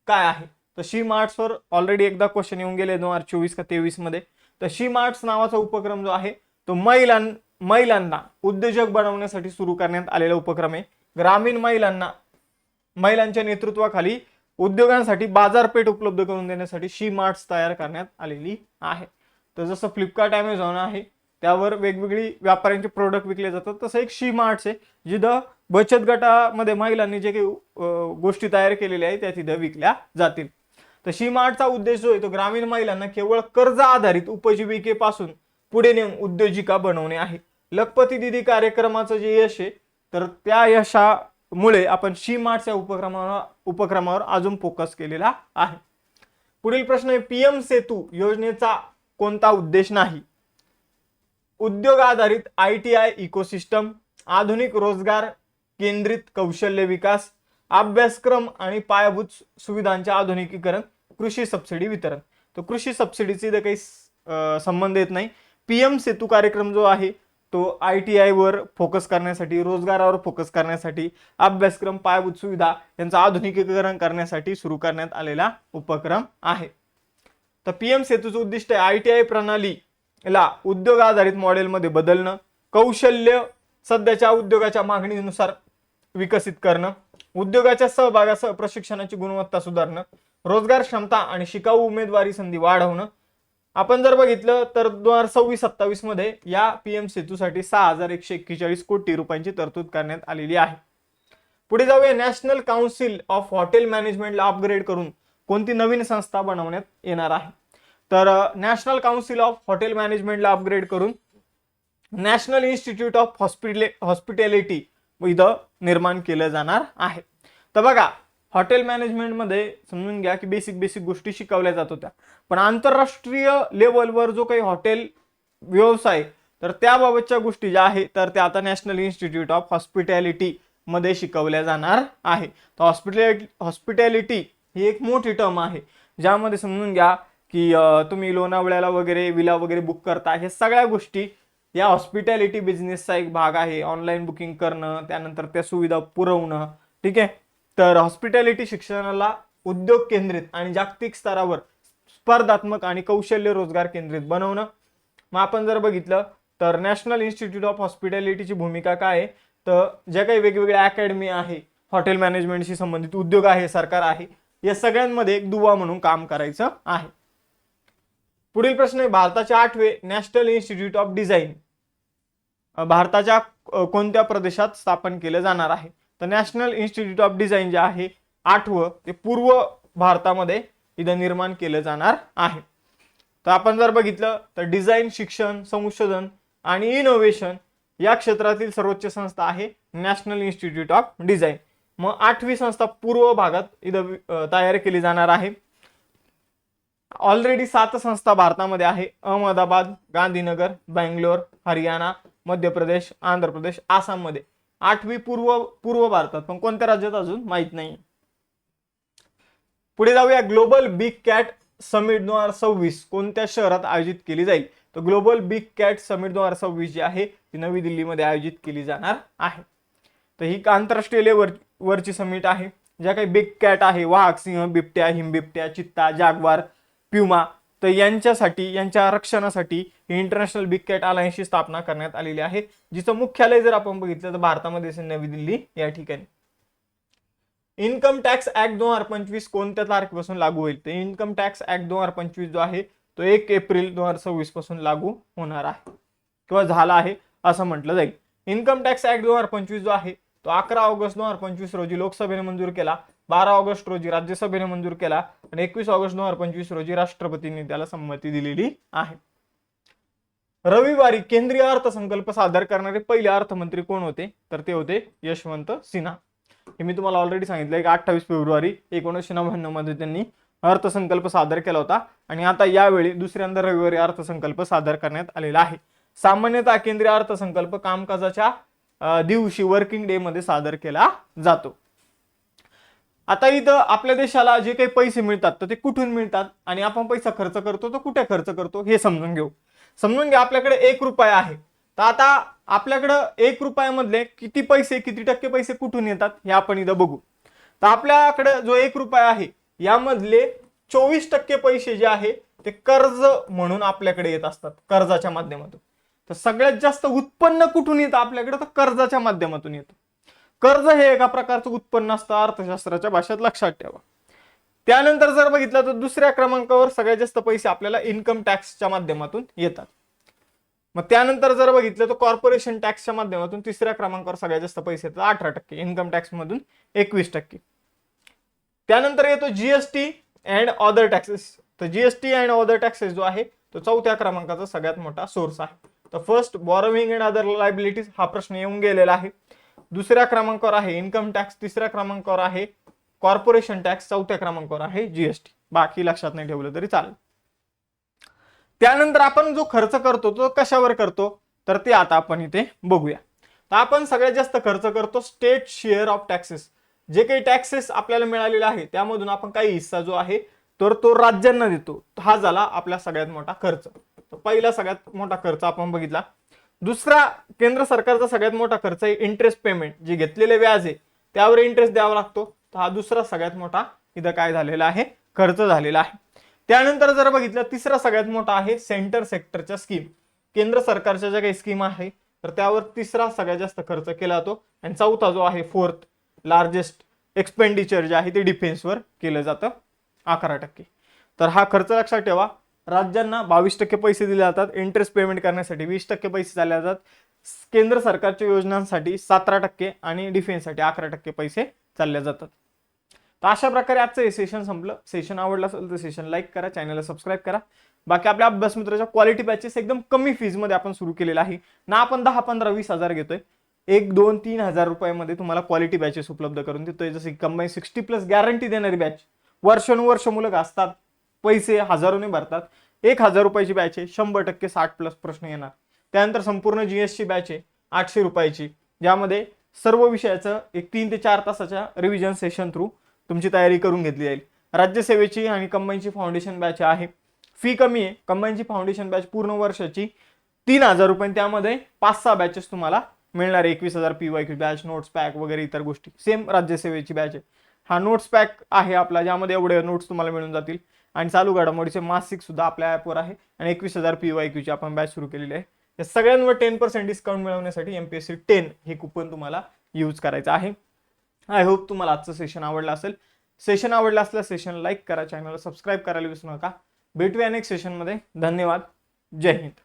काय आहे? तर शी मार्ट्सवर ऑलरेडी एकदा क्वेश्चन येऊन गेले 2024 का 23 मध्ये. तर शी मार्ट्स नावाचा उपक्रम जो आहे तो महिलांना उद्योजक बनवण्यासाठी सुरू करण्यात आलेला उपक्रम आहे. ग्रामीण महिलांच्या नेतृत्वाखाली उद्योगांसाठी बाजारपेठ उपलब्ध करून देण्यासाठी शी मार्ट्स तयार करण्यात आलेली आहे. तर जसं फ्लिपकार्ट, अमेझॉन आहे त्यावर वेगवेगळी व्यापाऱ्यांचे प्रोडक्ट विकले जातात, तसं एक शी मार्ट्स आहे जिथं बचत गटामध्ये महिलांनी जे काही गोष्टी तयार केलेल्या आहेत त्या तिथं विकल्या जातील. तर शी मार्टचा उद्देश जो आहे तो ग्रामीण महिलांना केवळ कर्ज आधारित उपजीविकेपासून पुढे नेऊन उद्योजिका बनवणे आहे. लखपती दीदी कार्यक्रमाचं जे यश आहे तर त्या यशामुळे आपण शी मार्ट्स या उपक्रमावर अजून फोकस केलेला आहे. पुढील प्रश्न आहे, पीएम सेतू योजनेचा कोणता उद्देश नाही? उद्योग आधारित ITI इकोसिस्टम, आधुनिक रोजगार केंद्रित कौशल्य विकास, अभ्यासक्रम आणि पायाभूत सुविधांचे आधुनिकीकरण, कृषी सबसिडी वितरण. तर कृषी सबसिडीची काही संबंध येत नाही. पीएम सेतू कार्यक्रम जो आहे तो ITI वर फोकस करण्यासाठी, रोजगारावर फोकस करण्यासाठी, अभ्यासक्रम, पायाभूत सुविधा यांचं आधुनिकीकरण करण्यासाठी सुरू करण्यात आलेला उपक्रम आहे. तर PM सेतूचं उद्दिष्ट आहे ITI प्रणालीला उद्योग आधारित मॉडेलमध्ये बदलणं, कौशल्य सध्याच्या उद्योगाच्या मागणीनुसार विकसित करणं, उद्योगाच्या सहभागासह प्रशिक्षणाची गुणवत्ता सुधारणं, रोजगार क्षमता आणि शिकाऊ उमेदवारी संधी वाढवणं. आपण जर बघितलं तर 2026-27 मध्ये या PM सेतूसाठी 6141 कोटी रुपयांची तरतूद करण्यात आलेली आहे. पुढे जाऊया. नॅशनल काउन्सिल ऑफ हॉटेल मॅनेजमेंटला अपग्रेड करून कोणती नवीन संस्था बनवण्यात येणार आहे? तर नॅशनल काउन्सिल ऑफ हॉटेल मॅनेजमेंटला अपग्रेड करून नॅशनल इन्स्टिट्यूट ऑफ हॉस्पिटॅलिटी इथं निर्माण केलं जाणार आहे. तर बघा, हॉटेल मॅनेजमेंटमध्ये समजून घ्या की बेसिक गोष्टी शिकवल्या जात होत्या, पण आंतरराष्ट्रीय लेवलवर जो काही हॉटेल व्यवसाय तर त्याबाबतच्या गोष्टी ज्या आहेत तर त्या आता नॅशनल इन्स्टिट्यूट ऑफ हॉस्पिटॅलिटी मध्ये शिकवल्या जाणार आहे. तर हॉस्पिटॅलिटी ही एक मोठी टर्म आहे, ज्यामध्ये समजून घ्या की तुम्ही लोणावळ्याला वगैरे विला वगैरे बुक करता, हे सगळ्या गोष्टी या हॉस्पिटॅलिटी बिझनेसचा एक भाग आहे. ऑनलाईन बुकिंग करणं, त्यानंतर त्या सुविधा पुरवणं. ठीक आहे. तर हॉस्पिटॅलिटी शिक्षणाला उद्योग केंद्रित आणि जागतिक स्तरावर स्पर्धात्मक आणि कौशल्य रोजगार केंद्रित बनवणं. मग आपण जर बघितलं तर नॅशनल इन्स्टिट्यूट ऑफ हॉस्पिटॅलिटीची भूमिका काय आहे, तर ज्या काही वेगवेगळ्या अकॅडमी आहे, हॉटेल मॅनेजमेंटशी संबंधित उद्योग आहे, सरकार आहे, या सगळ्यांमध्ये एक दुवा म्हणून काम करायचं आहे. पुढील प्रश्न आहे, भारताचे 8वे नॅशनल इन्स्टिट्यूट ऑफ डिझाईन भारताच्या कोणत्या प्रदेशात स्थापन केलं जाणार आहे? तर नॅशनल इन्स्टिट्यूट ऑफ डिझाईन जे आहे 8वं ते पूर्व भारतामध्ये इथं निर्माण केलं जाणार आहे. तर आपण जर बघितलं तर डिझाईन, शिक्षण, संशोधन आणि इनोव्हेशन या क्षेत्रातील सर्वोच्च संस्था आहे नॅशनल इन्स्टिट्यूट ऑफ डिझाईन. मग 8वी संस्था पूर्व भागात इथं तयार केली जाणार आहे. ऑलरेडी 7 संस्था भारतामध्ये आहे. अहमदाबाद, गांधीनगर, बेंगलोर, हरियाणा, मध्य प्रदेश, आंध्र प्रदेश, आसाम मध्ये. 8वी पूर्व भारतात, पण कोणत्या राज्यात अजून माहित नाही. पुढे जाऊया. ग्लोबल बिग कॅट समिट 2026 कोणत्या शहरात आयोजित केली जाईल? तर ग्लोबल बिग कॅट समिट 2026 जी आहे ती नवी दिल्लीमध्ये आयोजित केली जाणार आहे. तर ही आंतरराष्ट्रीय लेवलवरची समिट आहे. ज्या काही बिग कॅट आहे, वाघ, सिंह, बिबट्या, हिमबिबट्या, चित्ता, जागवार, प्युमा, तर यांच्यासाठी, यांच्या रक्षणासाठी इंटरनॅशनल बिग कॅट अलायन्सची स्थापना करण्यात आलेली आहे, जिचं मुख्यालय जर आपण बघितलं तर भारतामध्ये नवी दिल्ली या ठिकाणी. इन्कम टॅक्स ऍक्ट 2025 कोणत्या तारखेपासून लागू होईल? तर इन्कम टॅक्स ऍक्ट 2025 जो आहे तो 1 एप्रिल 2026 पासून लागू होणार आहे किंवा झाला आहे असं म्हटलं जाईल. इन्कम टॅक्स ऍक्ट 2025 जो आहे तो 11 ऑगस्ट 2025 रोजी लोकसभेने मंजूर केला, 12 ऑगस्ट रोजी राज्यसभेने मंजूर केला आणि 21 ऑगस्ट 2025 रोजी राष्ट्रपतींनी त्याला संमती दिलेली आहे. रविवारी केंद्रीय अर्थसंकल्प सादर करणारे पहिले अर्थमंत्री कोण होते? तर ते होते यशवंत सिन्हा. हे मी तुम्हाला ऑलरेडी सांगितलंय की 28 फेब्रुवारी 1999 मध्ये त्यांनी अर्थसंकल्प सादर केला होता आणि आता यावेळी दुसऱ्यांदा रविवारी अर्थसंकल्प सादर करण्यात आलेला आहे. सामान्यतः केंद्रीय अर्थसंकल्प कामकाजाच्या दिवशी वर्किंग डे मध्ये सादर केला जातो. आता इथं आपल्या देशाला जे काही पैसे मिळतात तर ते कुठून मिळतात आणि आपण पैसा खर्च करतो तर कुठे खर्च करतो हे समजून घेऊ. समजून घ्या, आपल्याकडे 1 रुपया आहे, तर आता आपल्याकडे 1 रुपयामधले किती पैसे, किती टक्के पैसे कुठून येतात हे आपण इथं बघू. तर आपल्याकडे जो 1 रुपया आहे यामधले 24% पैसे जे आहे ते कर्ज म्हणून आपल्याकडे येत असतात, कर्जाच्या माध्यमातून. तर सगळ्यात जास्त उत्पन्न कुठून येतं आपल्याकडे? तर कर्जाच्या माध्यमातून येतं. कर्ज हे एका प्रकारचं उत्पन्न असतं अर्थशास्त्राच्या भाषेत, लक्षात ठेवा. त्यानंतर जर बघितलं तर दुसऱ्या क्रमांकावर सगळ्यात जास्त पैसे आपल्याला इन्कम टॅक्सच्या माध्यमातून येतात. मग त्यानंतर जर बघितलं तर कॉर्पोरेशन टॅक्सच्या माध्यमातून तिसऱ्या क्रमांकावर सगळ्यात जास्त पैसे येतात 18%, इन्कम टॅक्स मधून 21%. त्यानंतर येतो जीएसटी अँड अदर टॅक्सेस. तर जीएसटी अँड अदर टॅक्सेस जो आहे तो 4थ्या क्रमांकाचा सगळ्यात मोठा सोर्स आहे. तर फर्स्ट बॉरोविंग अँड अदर लायबिलिटीज हा प्रश्न येऊन गेलेला आहे. दुसऱ्या क्रमांकावर आहे इन्कम टॅक्स, तिसऱ्या क्रमांकावर आहे कॉर्पोरेशन टॅक्स, 4थ्या क्रमांकावर आहे जीएसटी. बाकी लक्षात नाही ठेवलं तरी चालेल. त्यानंतर आपण जो खर्च करतो तो कशावर करतो तर ते आता आपण इथे बघूया. तर आपण सगळ्यात जास्त खर्च करतो स्टेट शेअर ऑफ टॅक्सेस. जे काही टॅक्सेस आपल्याला मिळालेले आहे त्यामधून आपण काही हिस्सा जो आहे तर तो राज्यांना देतो. हा झाला आपला सगळ्यात मोठा खर्च. तर पहिला सगळ्यात मोठा खर्च आपण बघितला दुसरा केंद्र सरकारचा सगळ्यात मोठा खर्च आहे इंटरेस्ट पेमेंट, जे घेतलेले व्याज आहे त्यावर इंटरेस्ट द्यावा लागतो. तर हा दुसरा सगळ्यात मोठा इथं काय झालेला आहे, खर्च झालेला आहे. त्यानंतर जर बघितलं तिसरा सगळ्यात मोठा आहे सेंटर सेक्टरच्या स्कीम. केंद्र सरकारच्या ज्या काही स्कीम आहे तर त्यावर तिसरा सगळ्यात जास्त खर्च केला जातो. आणि चौथा जो आहे फोर्थ लार्जेस्ट एक्सपेंडिचर जे आहे ते डिफेन्सवर केलं जातं 11%. तर हा खर्च लक्षात ठेवा. राज्यांना 22% पैसे दिले जातात, इंटरेस्ट पेमेंट करण्यासाठी 20% पैसे चालले जातात, केंद्र सरकारच्या योजनांसाठी 17% आणि डिफेन्ससाठी 11% पैसे चालले जातात. तर अशा प्रकारे आजचं हे सेशन संपलं. सेशन आवडलं असेल तर सेशन लाईक करा, चॅनलला सबस्क्राईब करा. बाकी आपल्या अभ्यास मित्राच्या क्वालिटी बॅचेस एकदम कमी फीज मध्ये आपण सुरू केलेला आहे ना. आपण 10, 15, 20 हजार घेतोय, 1, 2, 3 हजार रुपयामध्ये तुम्हाला क्वालिटी बॅचेस उपलब्ध करून देतोय. जसे कंबाईन 60+ गॅरंटी देणारी बॅच, वर्षानुवर्ष मुलं घासतात, पैसे हजारोने भरतात. 1,000 रुपयाची बॅच आहे, 100% 60+ प्रश्न येणार. त्यानंतर संपूर्ण जीएसची बॅच आहे 800 रुपयाची, ज्यामध्ये सर्व विषयाचं एक 3 ते 4 तासाच्या रिव्हिजन सेशन थ्रू तुमची तयारी करून घेतली जाईल. राज्यसेवेची आणि कंबाईनची फाउंडेशन बॅच आहे. फी कमी आहे. कंबाईनची फाउंडेशन बॅच पूर्ण वर्षाची 3,000 रुपये, त्यामध्ये 5-6 बॅचेस तुम्हाला मिळणार आहे. 21,000 PYQ बॅच, नोट्स पॅक वगैरे इतर गोष्टी. सेम राज्यसेवेची बॅच आहे. हा नोट्स पॅक आहे आपला, ज्यामध्ये एवढे नोट्स तुम्हाला मिळून जातील. आणि चालू घडामोडीचे मासिक सुद्धा आपल्या ॲपवर आहे. आणि 21,000 PYQ ची आपण बॅच सुरू केलेली आहे. या सगळ्यांवर 10% डिस्काउंट मिळवण्यासाठी MPSC 10 हे कुपन तुम्हाला यूज करायचं आहे. आय होप तुम्हाला आजचं सेशन आवडलं असेल. सेशन आवडलं असल्यास सेशन लाईक करा, चॅनलला सबस्क्राईब करायला विसरू नका. भेटूया नेक्स्ट सेशनमध्ये. धन्यवाद. जय हिंद.